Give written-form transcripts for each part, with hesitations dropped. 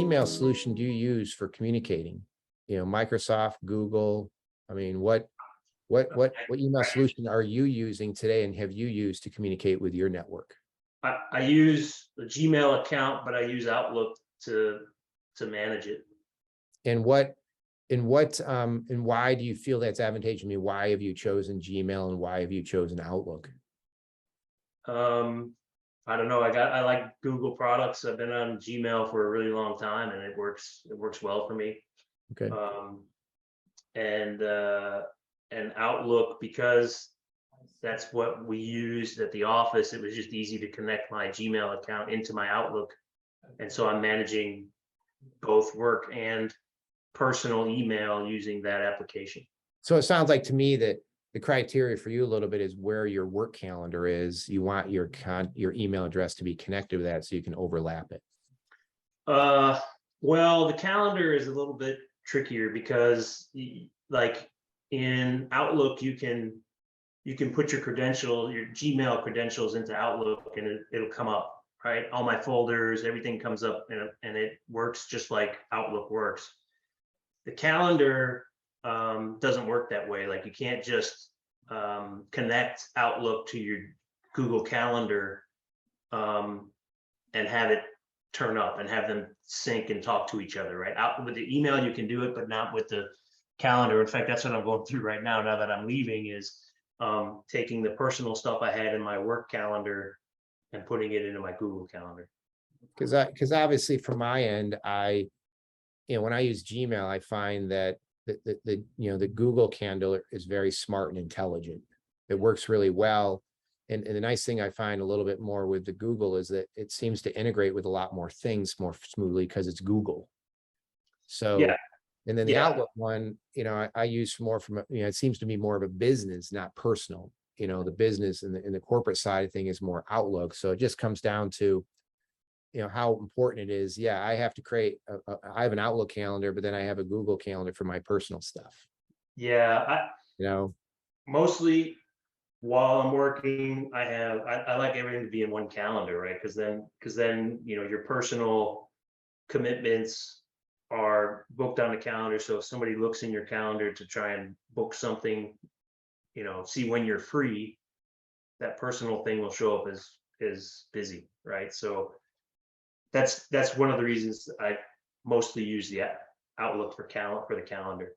email solution do you use for communicating? Microsoft, Google. I mean, what email solution are you using today and have you used to communicate with your network? I use the Gmail account, but I use Outlook to manage it. And why do you feel that's advantageous? I mean, why have you chosen Gmail and why have you chosen Outlook? I don't know. I like Google products. I've been on Gmail for a really long time, and it works well for me. Okay. And Outlook, because that's what we used at the office. It was just easy to connect my Gmail account into my Outlook, and so I'm managing both work and personal email using that application. So it sounds like to me that the criteria for you a little bit is where your work calendar is. You want your email address to be connected with that so you can overlap it. Well, the calendar is a little bit trickier because like in Outlook, you can put your Gmail credentials into Outlook and it'll come up, right? All my folders, everything comes up and it works just like Outlook works. The calendar doesn't work that way. Like you can't just connect Outlook to your Google Calendar and have it turn up and have them sync and talk to each other, right? With the email, you can do it, but not with the calendar. In fact, that's what I'm going through right now that I'm leaving, is taking the personal stuff I had in my work calendar and putting it into my Google Calendar. Because obviously from my end, when I use Gmail, I find that the Google Calendar is very smart and intelligent. It works really well. And the nice thing I find a little bit more with the Google is that it seems to integrate with a lot more things more smoothly because it's Google. So, yeah. And then the Outlook one, I use more from, it seems to be more of a business, not personal. The business and the corporate side of thing is more Outlook. So it just comes down to, how important it is. Yeah, I have to create, I have an Outlook calendar, but then I have a Google Calendar for my personal stuff. Yeah. Mostly while I'm working, I like everything to be in one calendar, right? Because then, your personal commitments are booked on the calendar. So if somebody looks in your calendar to try and book something, see when you're free, that personal thing will show up as busy, right? So that's one of the reasons I mostly use the Outlook for the calendar.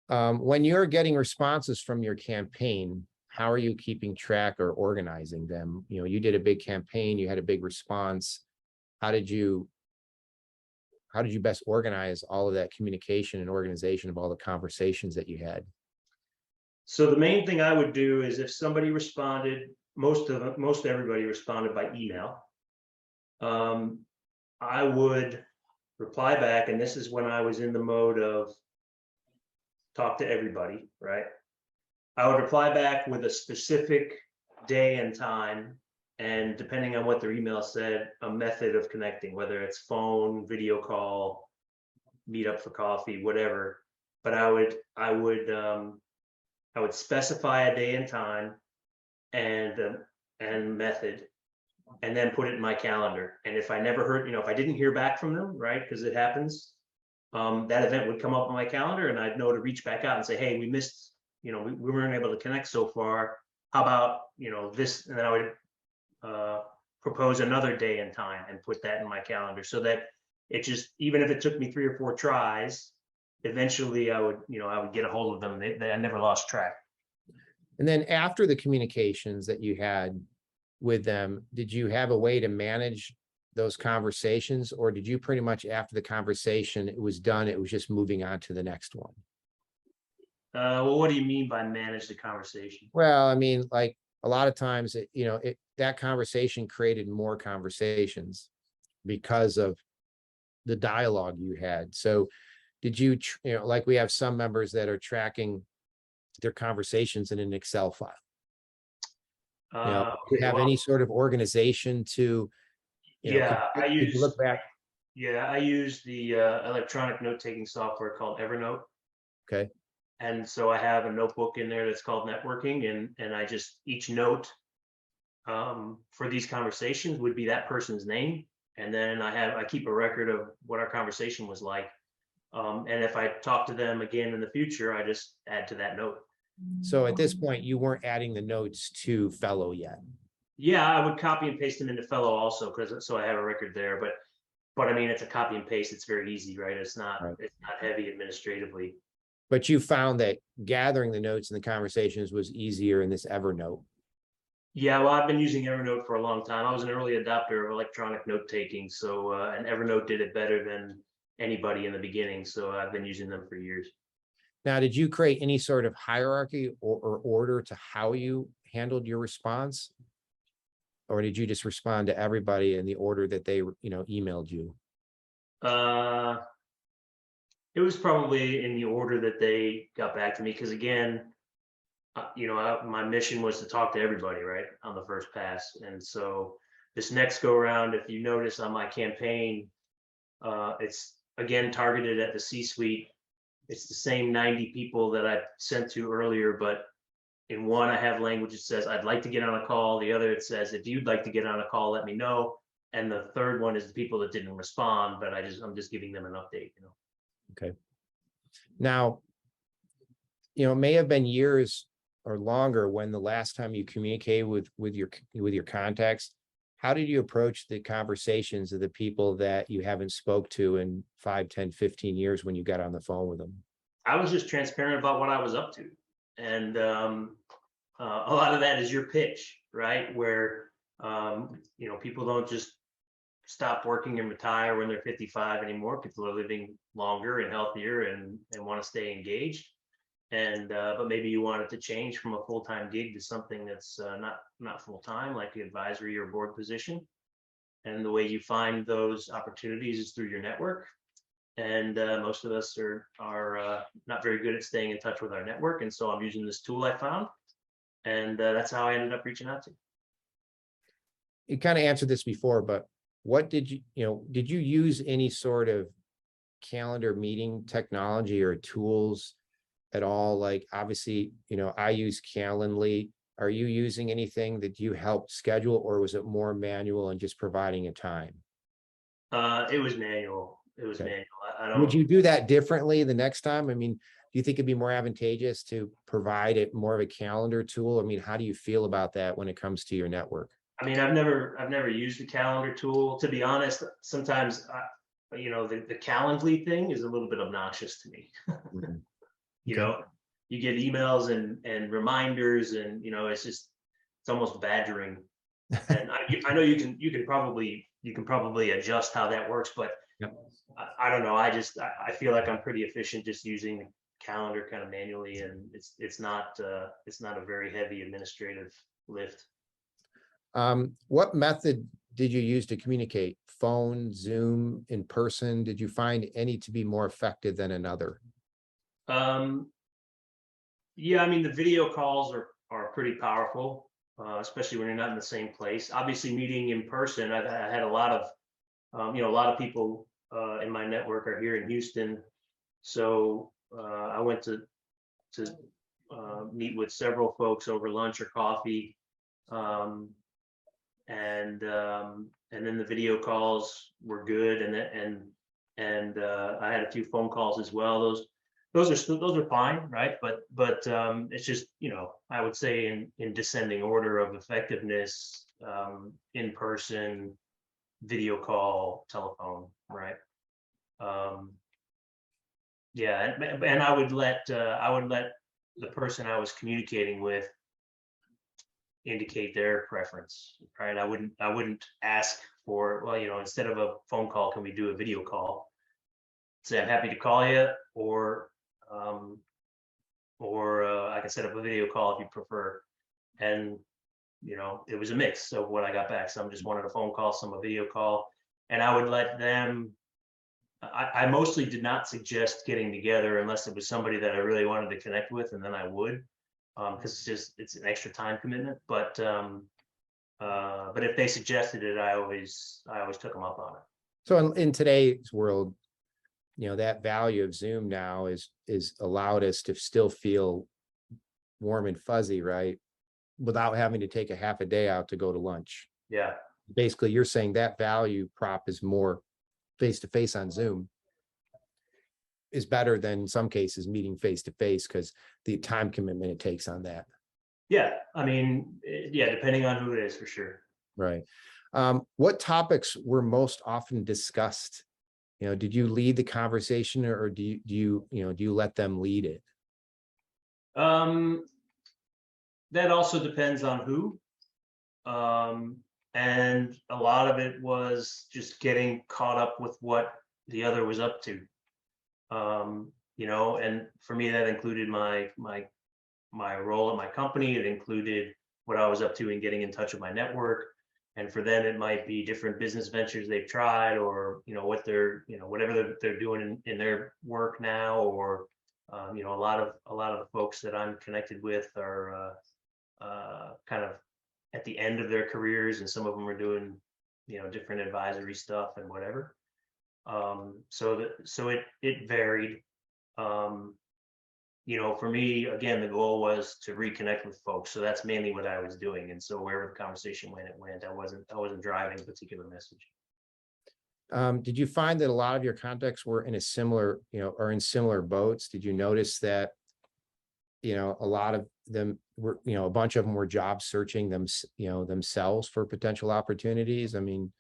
When you're getting responses from your campaign, how are you keeping track or organizing them? You did a big campaign, you had a big response. How did you best organize all of that communication and organization of all the conversations that you had? So the main thing I would do is if somebody responded, most everybody responded by email. I would reply back, and this is when I was in the mode of talk to everybody, right? I would reply back with a specific day and time, and depending on what their email said, a method of connecting, whether it's phone, video call, meet up for coffee, whatever. But I would specify a day and time and method, and then put it in my calendar. And if I never heard, if I didn't hear back from them, right, because it happens, that event would come up on my calendar, and I'd know to reach back out and say, hey, we missed, we weren't able to connect so far. How about, this? And then I would propose another day and time and put that in my calendar, so that it just, even if it took me 3 or 4 tries, eventually I would get a hold of them. I never lost track. And then after the communications that you had with them, did you have a way to manage those conversations, or did you pretty much, after the conversation it was done, it was just moving on to the next one? Well, what do you mean by manage the conversation? Well, I mean, like a lot of times, that conversation created more conversations because of the dialogue you had. So did you, like we have some members that are tracking their conversations in an Excel file. Do you have any sort of organization to, I look back? Yeah, I use the electronic note-taking software called Evernote. Okay. And so I have a notebook in there that's called networking, and I just, each note for these conversations would be that person's name And then I keep a record of what our conversation was like. And if I talk to them again in the future, I just add to that note. So at this point, you weren't adding the notes to Phello yet. Yeah, I would copy and paste them into Phello also, because so I have a record there. But I mean, it's a copy and paste. It's very easy, right? It's not heavy administratively. But you found that gathering the notes and the conversations was easier in this Evernote. Yeah, well, I've been using Evernote for a long time. I was an early adopter of electronic note taking, so and Evernote did it better than anybody in the beginning. So I've been using them for years. Now, did you create any sort of hierarchy or order to how you handled your response? Or did you just respond to everybody in the order that they, emailed you? It was probably in the order that they got back to me, because again, my mission was to talk to everybody, right, on the first pass. And so this next go around, if you notice on my campaign, it's again targeted at the C-suite. It's the same 90 people that I sent to earlier, but in one I have language that says, I'd like to get on a call. The other, it says, if you'd like to get on a call, let me know. And the third one is the people that didn't respond, but I'm just giving them an update, Okay. Now, it may have been years or longer when the last time you communicated with your contacts. How did you approach the conversations of the people that you haven't spoke to in 5, 10, 15 years when you got on the phone with them? I was just transparent about what I was up to. And a lot of that is your pitch, right? Where, people don't just stop working and retire when they're 55 anymore. People are living longer and healthier and want to stay engaged. And but maybe you want it to change from a full-time gig to something that's not full-time, like the advisory or board position. And the way you find those opportunities is through your network. And most of us are not very good at staying in touch with our network. And so I'm using this tool I found, and that's how I ended up reaching out to. You kind of answered this before, but what did you use any sort of calendar meeting technology or tools at all? Like, obviously, I use Calendly. Are you using anything that you helped schedule, or was it more manual and just providing a time? It was manual. It was Okay. manual. I don't. Would you do that differently the next time? I mean, do you think it'd be more advantageous to provide it more of a calendar tool? I mean, how do you feel about that when it comes to your network? I mean, I've never used the calendar tool, to be honest. Sometimes, the Calendly thing is a little bit obnoxious to me. Mhm. You Okay. know, you get emails and reminders, and it's almost badgering. And I know you can probably adjust how that works, but Yep. I don't know. I feel like I'm pretty efficient just using the calendar kind of manually, and it's not a very heavy administrative lift. What method did you use to communicate? Phone, Zoom, in person? Did you find any to be more effective than another? Yeah, I mean, the video calls are pretty powerful, especially when you're not in the same place. Obviously, meeting in person, I had a lot of a lot of people in my network are here in Houston, so I went to meet with several folks over lunch or coffee, and then the video calls were good, and I had a few phone calls as well. Those are fine, right? But it's just, I would say in descending order of effectiveness, in person, video call, telephone, right? Yeah, and I would let the person I was communicating with indicate their preference, right? I wouldn't ask for, well, instead of a phone call, can we do a video call? Say, I'm happy to call you, or I can set up a video call if you prefer. And it was a mix of what I got back. Some just wanted a phone call, some a video call, and I would let them. I mostly did not suggest getting together unless it was somebody that I really wanted to connect with, and then I would, because it's an extra time commitment. But if they suggested it, I always took them up on it. So in today's world, that value of Zoom now is allowed us to still feel warm and fuzzy, right? Without having to take a half a day out to go to lunch. Yeah. basically you're saying that value prop is more face-to-face on Zoom is better than in some cases meeting face-to-face because the time commitment it takes on that. Yeah, I mean, yeah, depending on who it is, for sure. Right. What topics were most often discussed? Did you lead the conversation or do you let them lead it? Um, that also depends on who. And a lot of it was just getting caught up with what the other was up to. And for me, that included my role at my company. It included what I was up to in getting in touch with my network. And for them, it might be different business ventures they've tried, or what they're whatever they're doing in their work now, or a lot of the folks that I'm connected with are kind of at the end of their careers, and some of them are doing different advisory stuff and whatever. So it varied. For me, again, the goal was to reconnect with folks. So that's mainly what I was doing. And so wherever the conversation went, it went. I wasn't driving a particular message. Did you find that a lot of your contacts were in a similar, or in similar boats? Did you notice that, a lot of them were, a bunch of them were job searching themselves for potential opportunities? I mean,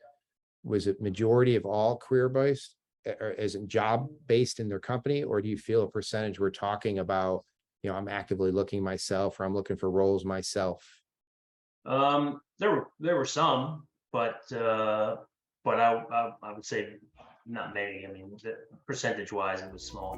was it majority of all career based? Or is it job based in their company, or do you feel a percentage we're talking about, I'm actively looking myself, or I'm looking for roles myself? There were some, but I would say not many. I mean, percentage wise, it was small.